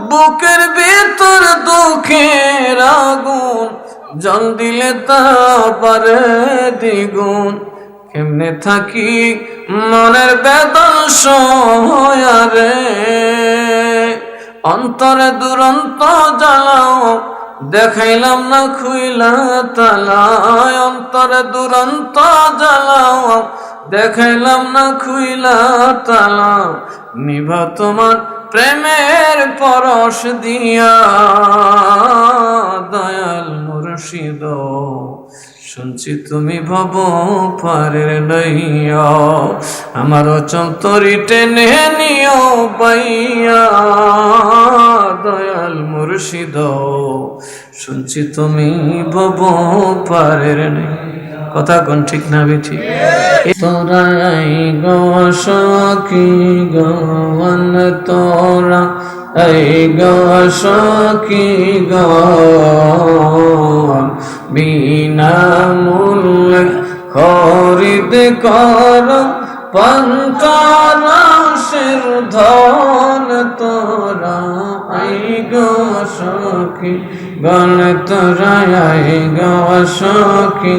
বুকের ভিতর দুঃখের আগুন, জল দিলে তা পারে দ্বিগুণ। কেমনে থাকি মনের বেদন সহারে, অন্তরে দুরন্ত জ্বালাও দেখাইলাম না খুইলা তালা। অন্তরে দুরন্ত জ্বালাও দেখাইলাম না খুইলা তালা। নিভা তোমার প্রেমের পরশ দিয়া দয়াল মুর্শিদ, শুনছি তুমি ভব পারের নইয়া। আমার অচল তরি টেনে নিও পাইয়া দয়াল মুর্শিদ, শুনছি তুমি ভব পারের নইয়া। কথা কোন ঠিক না বেঠি? তোরাই গো সখী গন তোরা, এই গো সখী গন, বিনা মূল্যে খরিদ কর পঞ্চরাশের ধন তোরা। এই গো সখী গণ তোরা, এই গো সখী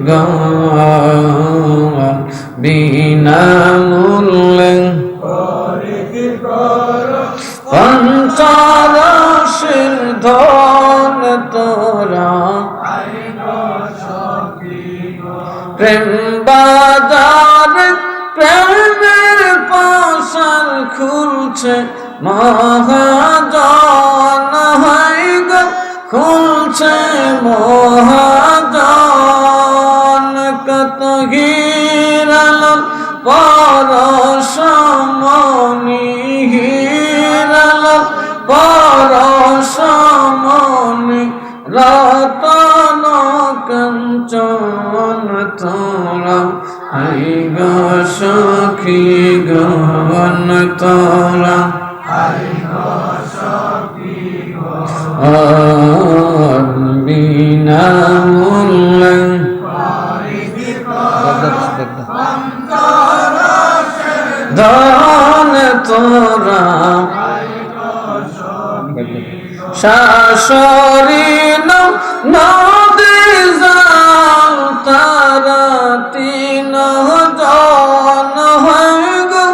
গণ, বিনা মূল্যে পঞ্চরাশের ধন তোরা। প্রেম বাজার প্রেমের পাশাল খুলছে মহাজন, হাই গো খুলছে মহাজন। কত হিরালাল পরশমণি, হিরালাল পরশমণি, রতন কাঞ্চন তোরা। এই গো সখী গণ তোরা, বিনা মূল্যে ধন তোরা। শাশুড়ি নদী যাও তারা তিন জন, হয় গো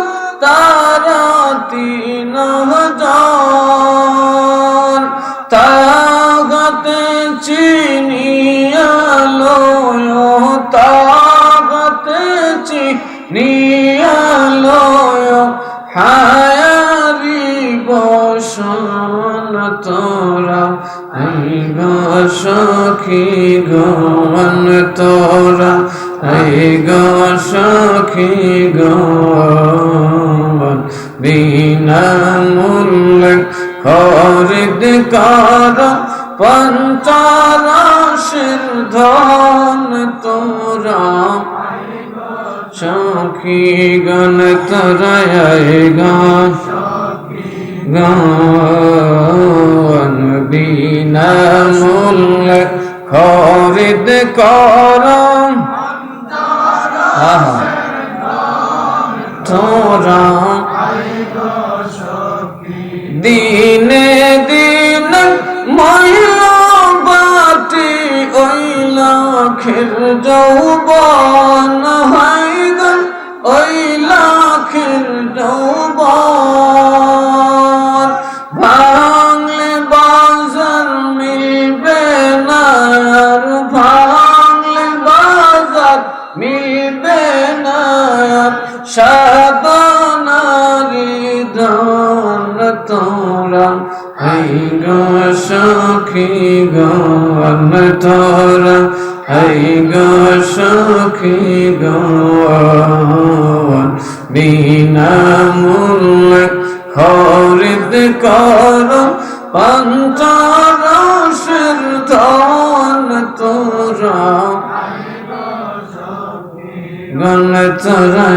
তারা তিন জন। তাগতে চিনিয়ালো, তাগতে চিনিয়ালো, হায়ারি বসন তোরা। এই গো সখী গণ তোরা, এই গো সখী গণ, বিনা মূল্যে খরিদ কর পঞ্চরাশের ধন তোরা। সখী গণ তোরা, এই গো গণ, বিনা মূল্যে খরিদ কর তোরা। দিনে দিন মহিলা বাটি ওই লাখের যৌবন, হয় গো ওই লাখের যৌবন। ভাঙলে বাজার মিলবে না, আর ভাঙলে বাজার মিলবে না, সাধনারি ধন তোরা। এই গো সখী গণ তোরা, এই গো সখী গণ, বিনা মূল্যে খরিদ কর পঞ্চরাশের ধন তোরা। গণ তোরা,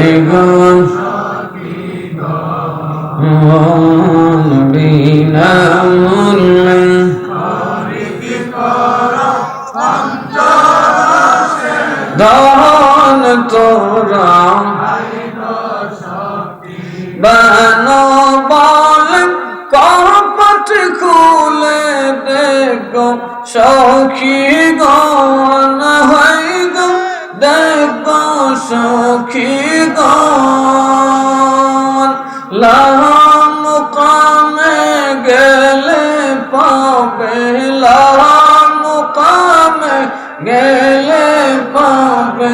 এই গণ, বিনা মূল্যে ধন তোরা। বানো বল কপ হাট খুলে দেখো সখী গণ হয় গো দেখো সখী গণ মুকামে গেলে পাবে মুকামে গেলে পাবে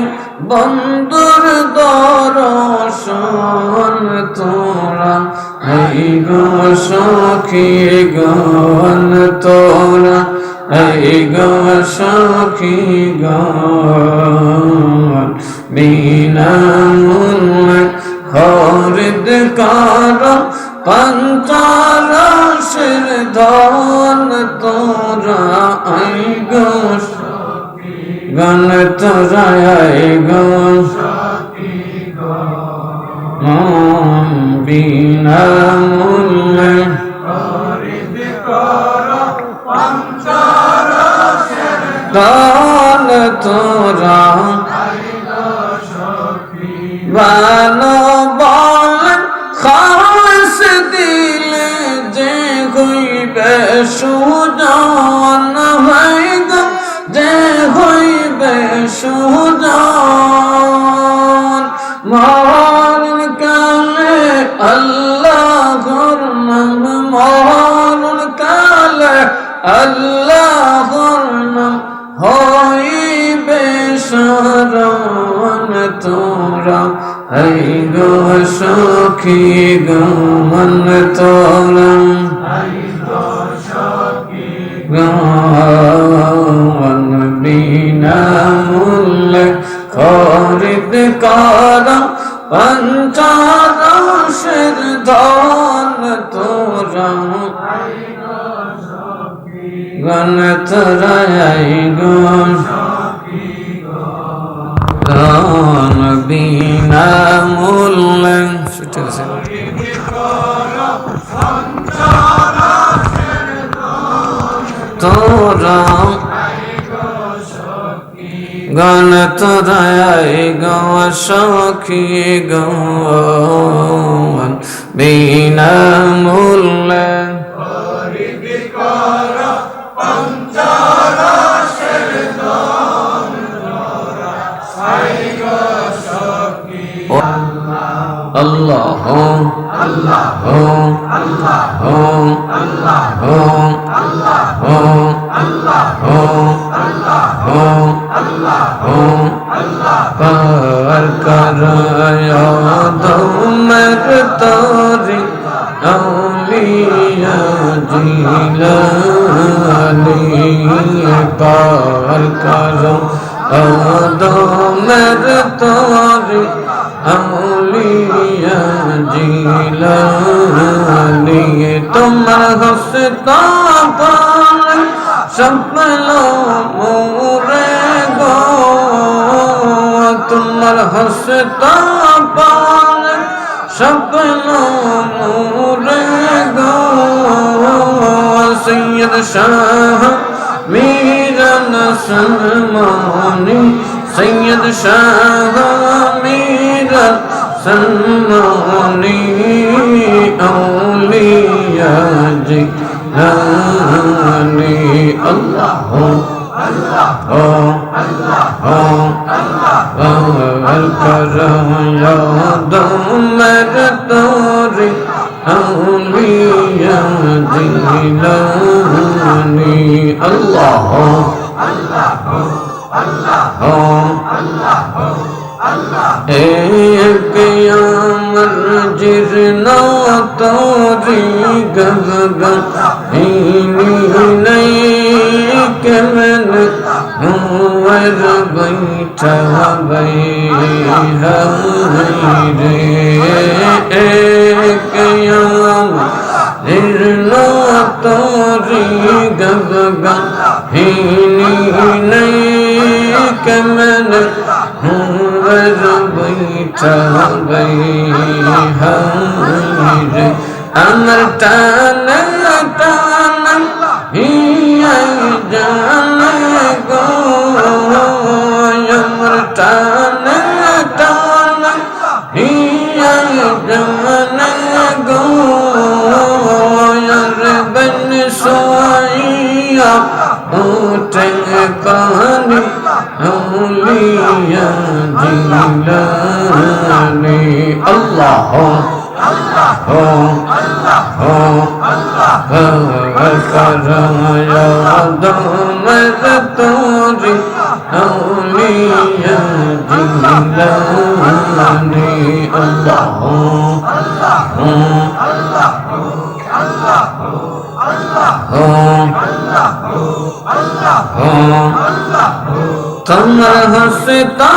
বন্ধুর দর্শন তোরা এই গো সখী গণ তোরা এই গো সখী গণ বিনামূল্যে খরিদ কর পঞ্চরসের ধন তোরা এই গো গণ তোরা এই গো বিনামূল্যে খরিদ কর পঞ্চরসের ধন তোরা বানো বলেন খাস দিলে যে হইবে সুজন হয় গো যে হইবে সুজন মরণ কালে আল্লাহর নাম মরণ কালে আল্লাহর নাম হইবে শরণ তোরা এই গো সখী গণ তোরা গণ বিনামূল্যে খরিদ কর পঞ্চরসের ধন তোরা গণ তোরা এই গো গণ বিনামূল্যে তোরা গণ তোরা এই গো সখী গণ বিনামূল্যে Allah Allah Allah Allah par karaya damer tori awliya jilani par karaya damer tori awliya jilani tumhar hasta par saplo more go tumhar hasta par saplo more go sayyid shah miran salmani sayyid shah miran salmani awliya jilani Allah Allah al-karam ya damer tori awliya jilani Allah ek amar jirna tori gaggan hini nahi kemen humar baitha bayhayre ek amar jirna tori gaggan hini nahi kemen humar baitha bayhayre amar tana tana hiya jana go amar tana tana hiya jana go yar ben উঠে পানি আউলিয়া জিলানি আল্লাহ করয়া দমের তোরি আউলিয়া জিলানি আল্লাহ তোমার হসতা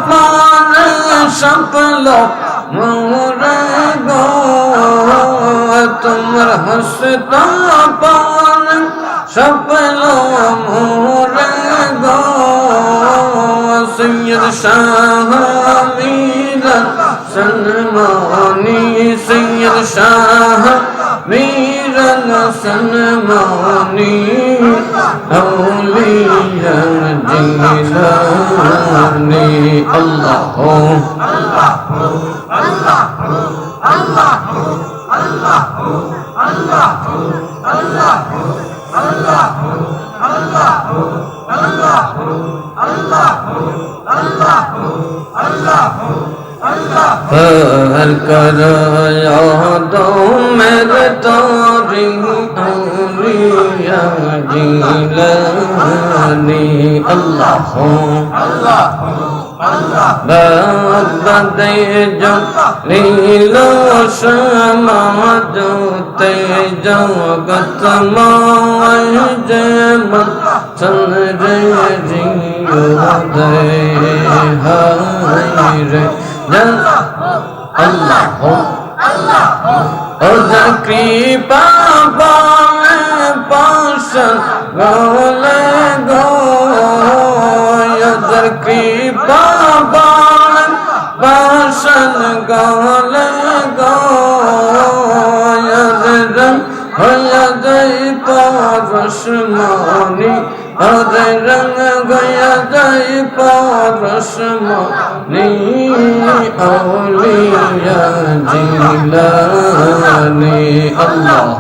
পান সপল মোরে গো তোমার হসতা পান সপল মোরে গো সৈয়দ শাহ মীরা সলমানি সৈয়দ শাহ মীরা সলমানি আউলিয়া জিলানি আল্লাহ पर करो यादो मेरे तारी औलिया जिलानी अल्लाह बदे जो लीलो शमा जो ते जगत माय जम चंद्र जियो दे हाय रे अल्लाह ओजर कृपा पाशन गोले गो ओजर कृपा पाशन गोले गो रंग होया जय परशमानी हरे रंग गया जय परशमानी औलिया जिलानी अल्लाह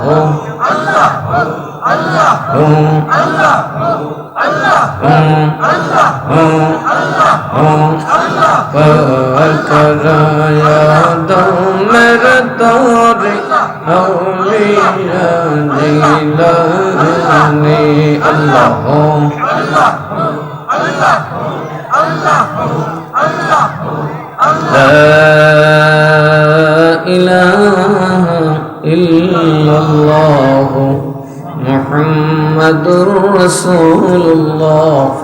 कराया दमेर तोरी औलिया जिलानी अल्लाह لا إله إلا الله محمد رسول الله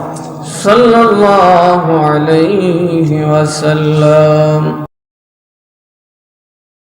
صلى الله عليه وسلم